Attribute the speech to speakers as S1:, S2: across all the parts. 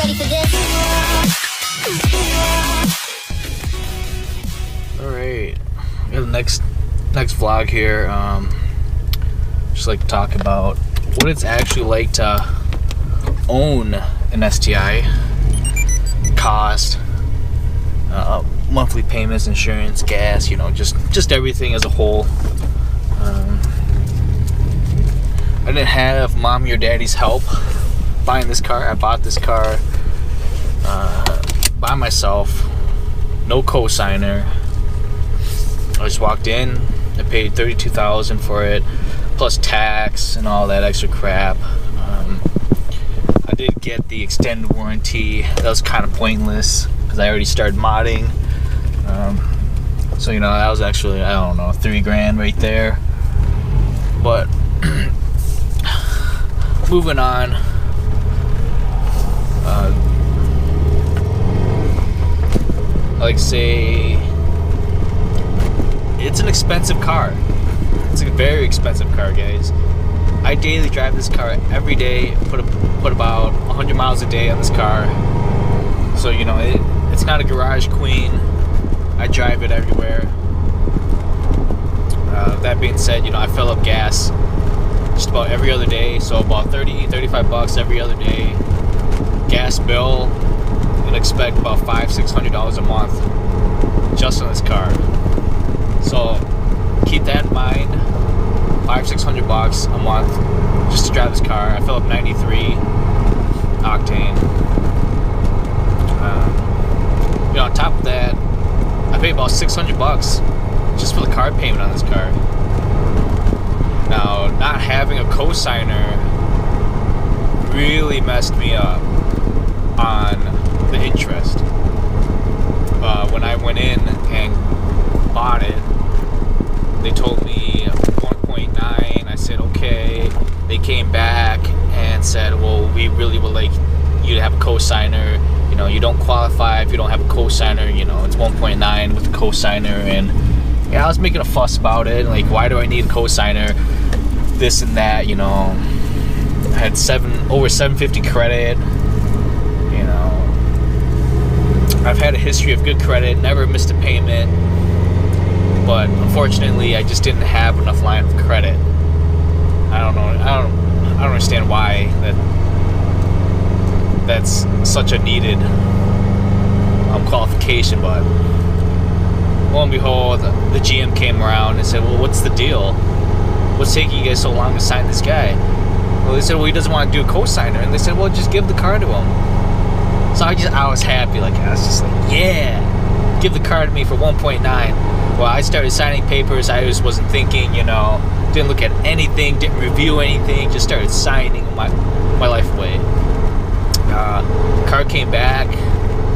S1: ready for this?
S2: Alright, the next vlog here, just like to talk about what it's actually like to own an STI, cost, monthly payments, insurance, gas, you know, just everything as a whole. I didn't have mom or daddy's help buying this car. I bought this car by myself, no co-signer. I just walked in, I paid $32,000 for it, plus tax and all that extra crap. I did get the extended warranty. That was kind of pointless because I already started modding. So you know, that was actually, I don't know, $3,000 right there. But moving on. Like say, it's an expensive car. It's a very expensive car, guys. I daily drive this car every day. Put about 100 miles a day on this car. So you know, it's not a garage queen. I drive it everywhere. That being said, you know, I fill up gas just about every other day, so about $35 every other day. Gas bill, you can expect about $500-600 a month just on this car. So keep that in mind. $500-600 a month just to drive this car. I fill up 93 octane. You know, on top of that, I pay about $600 just for the car payment on this car. Now, not having a cosigner really messed me up on the interest. When I went in and bought it, they told me 1.9. I said okay. They came back and said, well, we really would like you to have a cosigner. You know, you don't qualify if you don't have a cosigner. You know, it's 1.9 with a cosigner. And yeah, I was making a fuss about it. Like, why do I need a cosigner? This and that, you know. I had over 750 credit. You know, I've had a history of good credit, never missed a payment. But unfortunately, I just didn't have enough line of credit. I don't know. I don't understand why that's such a needed qualification. But lo and behold, the GM came around and said, "Well, what's the deal? What's taking you guys so long to sign this guy?" Well, they said, "Well, he doesn't want to do a co-signer." And they said, "Well, just give the car to him." So I was happy. Like, I was just like, yeah, give the car to me for 1.9. Well, I started signing papers. I just wasn't thinking, you know, didn't look at anything, didn't review anything, just started signing my life away. Car came back.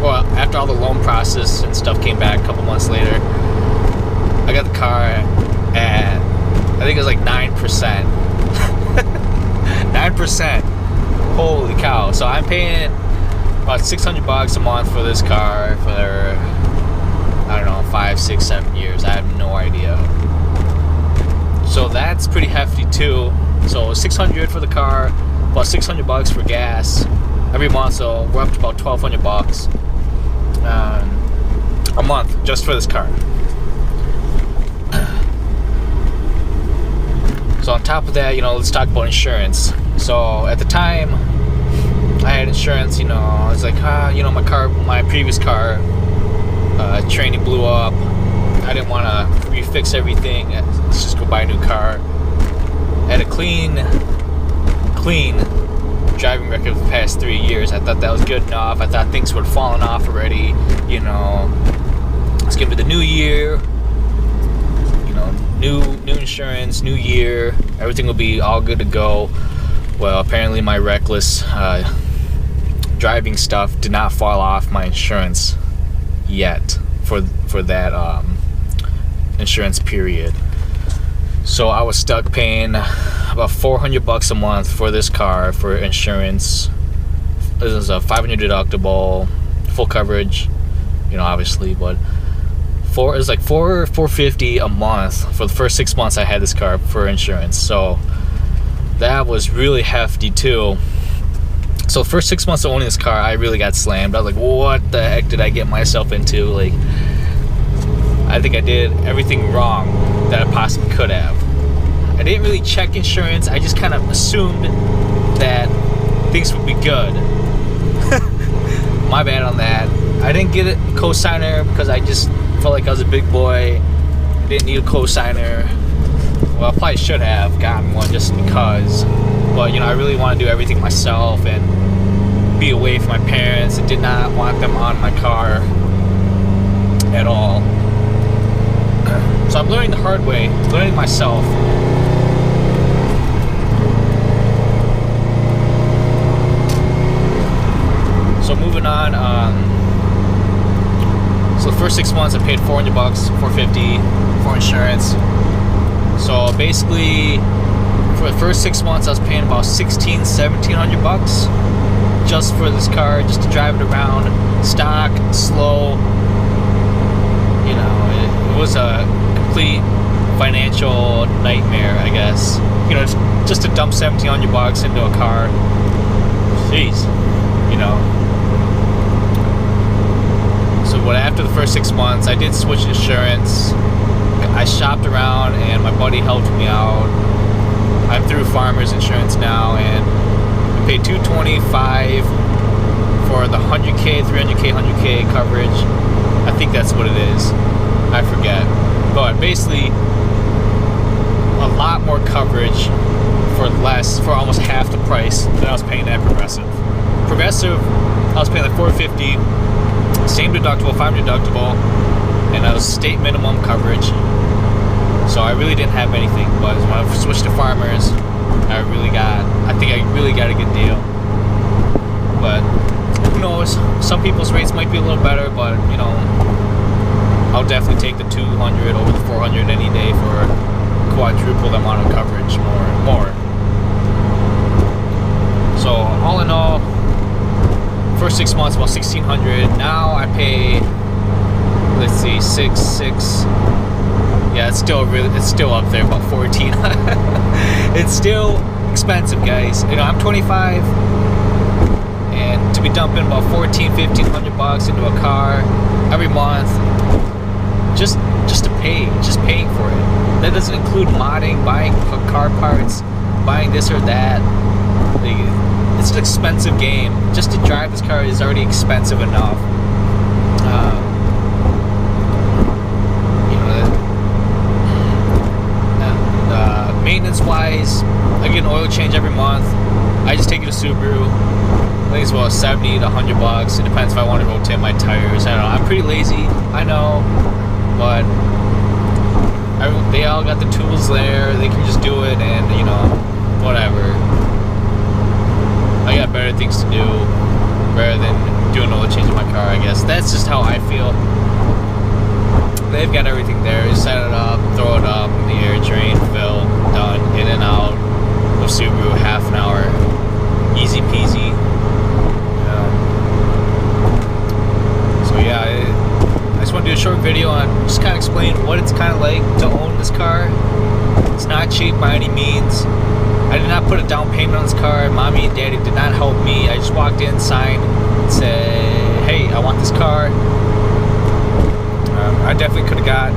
S2: Well, after all the loan process and stuff came back a couple months later, I got the car at, I think it was like 9%. 9%. Holy cow. So I'm paying about $600 a month for this car for, I don't know, 5, 6, 7 years. I have no idea. So that's pretty hefty too. So $600 for the car, about $600 for gas every month. So we're up to about $1,200 a month just for this car. So on top of that, you know, let's talk about insurance. So at the time, I had insurance. You know, I was like, you know, my previous car, training blew up. I didn't want to refix everything. Let's just go buy a new car. I had a clean driving record for the past 3 years. I thought that was good enough. I thought things would have fallen off already. You know, let's give it the new year. You know, new insurance, new year. Everything will be all good to go. Well, apparently my reckless driving stuff did not fall off my insurance yet for that insurance period. So I was stuck paying about $400 a month for this car for insurance. This is a $500 deductible, full coverage, you know, obviously, but it was like $450 a month for the first 6 months I had this car for insurance. So that was really hefty too. So the first 6 months of owning this car, I really got slammed. I was like, what the heck did I get myself into? Like, I think I did everything wrong that I possibly could have. I didn't really check insurance. I just kind of assumed that things would be good. My bad on that. I didn't get a cosigner because I just felt like I was a big boy. I didn't need a cosigner. Well, I probably should have gotten one just because. But, you know, I really want to do everything myself and be away from my parents. I did not want them on my car at all. So I'm learning the hard way, learning myself. So moving on, so the first 6 months I paid $400, $450 for insurance. So basically, for the first 6 months I was paying about $1,700 just for this car, just to drive it around, stock, slow. You know, it was a complete financial nightmare, I guess. You know, just to dump $1,700 into a car. Jeez, you know. So after the first 6 months, I did switch insurance. I shopped around, and my buddy helped me out. I'm through Farmers Insurance now, and I paid $225 for the 100K, 300K, 100K coverage. I think that's what it is. I forget. But basically, a lot more coverage for almost half the price that I was paying at Progressive. Progressive, I was paying like $450, same deductible, $500 deductible, and that was state minimum coverage. So I really didn't have anything. But when I switched to Farmers, I think I really got a good deal. But who knows? Some people's rates might be a little better, but you know, I'll definitely take the 200 over the 400 any day for quadruple the amount of coverage, more. So all in all, first 6 months about $1,600. Now I pay, let's see, six. Yeah, it's still up there, about 14. It's still expensive, guys. You know, I'm 25, and to be dumping about $1,400-$1,500 into a car every month, just paying for it. That doesn't include modding, buying car parts, buying this or that. It's an expensive game. Just to drive this car is already expensive enough. Maintenance wise, I get an oil change every month. I just take it to Subaru. I think it's about $70 to $100. It depends if I want to rotate my tires. I don't know. I'm pretty lazy, I know, but they all got the tools there. They can just do it, and you know, whatever. I got better things to do rather than doing an oil change in my car, I guess. That's just how I feel. They've got everything there. You set it up, throw it up in the air, drain, fill, done, in and out of Subaru, half an hour, easy peasy. So yeah, I just want to do a short video on just kind of explain what it's kind of like to own this car. It's not cheap by any means. I did not put a down payment on this car. Mommy and Daddy did not help me. I just walked in, signed, and said, hey, I want this car. I definitely could have got,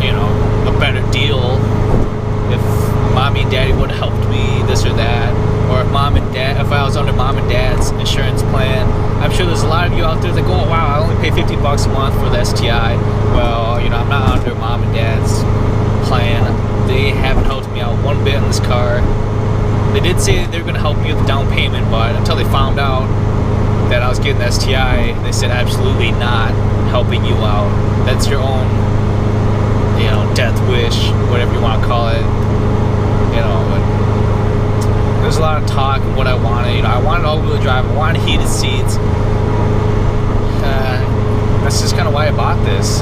S2: you know, a better deal if Mommy and Daddy would have helped me, this or that, or if I was under Mom and Dad's insurance plan. I'm sure there's a lot of you out there that go, oh, wow, I only pay $50 a month for the STI. Well, you know, I'm not under Mom and Dad's plan. They haven't helped me out one bit on this car. They did say they were going to help me with the down payment, but until they found out that I was getting the STI, they said absolutely not helping you out. That's your own, you know, death wish, whatever you want to call it. You know, but there's a lot of talk of what I wanted. You know, I wanted all-wheel drive. I wanted heated seats. That's just kind of why I bought this.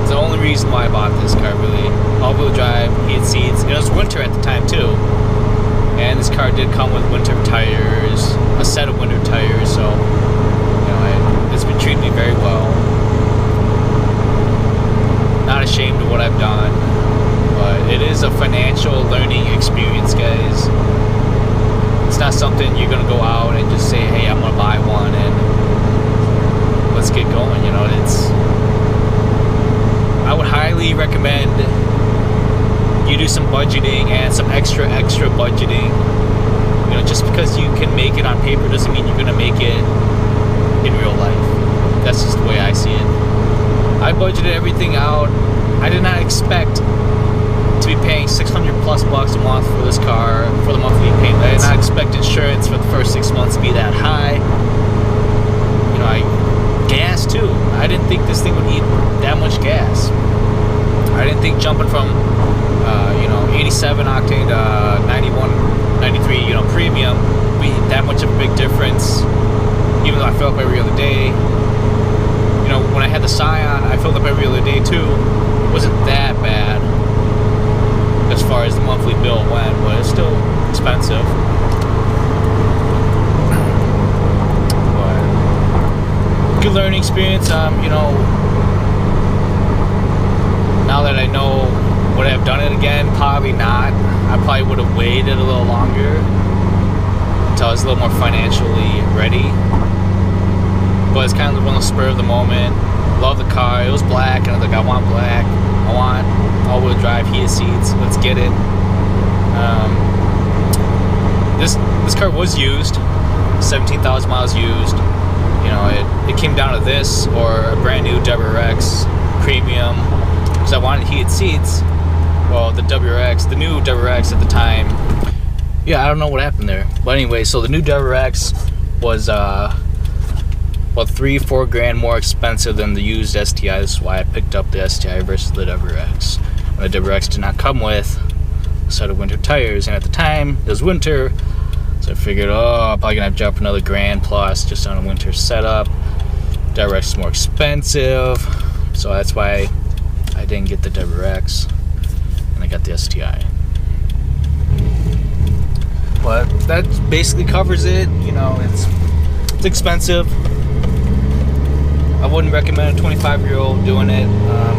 S2: It's the only reason why I bought this car, really. All-wheel drive, heated seats. It was winter at the time too, and this car did come with winter tires, a set of winter tires. So, you know, it's been treating me very well. Not ashamed of what I've done, but it is a financial learning experience, guys. It's because you can make it on paper doesn't mean you're gonna make it in real life. That's just the way I see it. I budgeted everything out. I did not expect to be paying $600+ a month for this car for the monthly payment. I did not expect insurance for the first 6 months to be that high. You know, gas too. I didn't think this thing would need that much gas. I didn't think jumping from 87 octane to 91, 93, premium would be that much of a big difference. Even though I fill up every other day. When I had the Scion, I filled up every other day too. It wasn't that bad as far as the monthly bill went, but it's still expensive. But good learning experience. Now that I know, would I have done it again? Probably not. I probably would have waited a little longer until I was a little more financially ready. But it's kind of one of the spur of the moment. Love the car. It was black, and I was like, I want black. I want all-wheel drive, heated seats. Let's get it. This car was used, 17,000 miles used. It came down to this or a brand new WRX premium because I wanted heated seats. Well, the new WRX at the time. Yeah, I don't know what happened there. But anyway, so the new WRX was $3-4 grand more expensive than the used STI. This is why I picked up the STI versus the WRX. And the WRX did not come with a set of winter tires, and at the time it was winter, so I figured, I'm probably gonna have to jump another grand plus just on a winter setup. WRX is more expensive, so that's why I didn't get the WRX, and I got the STI. But that basically covers it. It's expensive. I wouldn't recommend a 25-year-old doing it.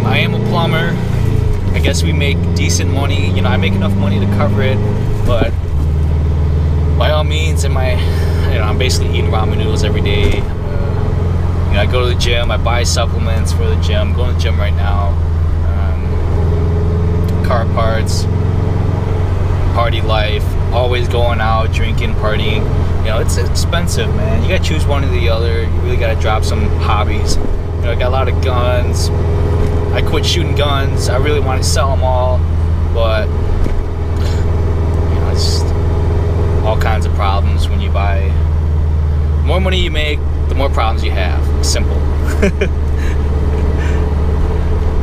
S2: I am a plumber. I guess we make decent money. I make enough money to cover it, but by all means, I'm basically eating ramen noodles every day. I go to the gym. I buy supplements for the gym. I'm going to the gym right now. Car parts, party life, always going out, drinking, partying. It's expensive, man. You gotta choose one or the other. You really gotta drop some hobbies. I got a lot of guns. I quit shooting guns. I really want to sell them all, but it's all kinds of problems when you buy. The more money you make, the more problems you have. Simple.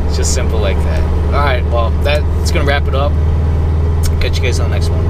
S2: It's just simple like that. All right, well, that's gonna wrap it up. Catch you guys on the next one.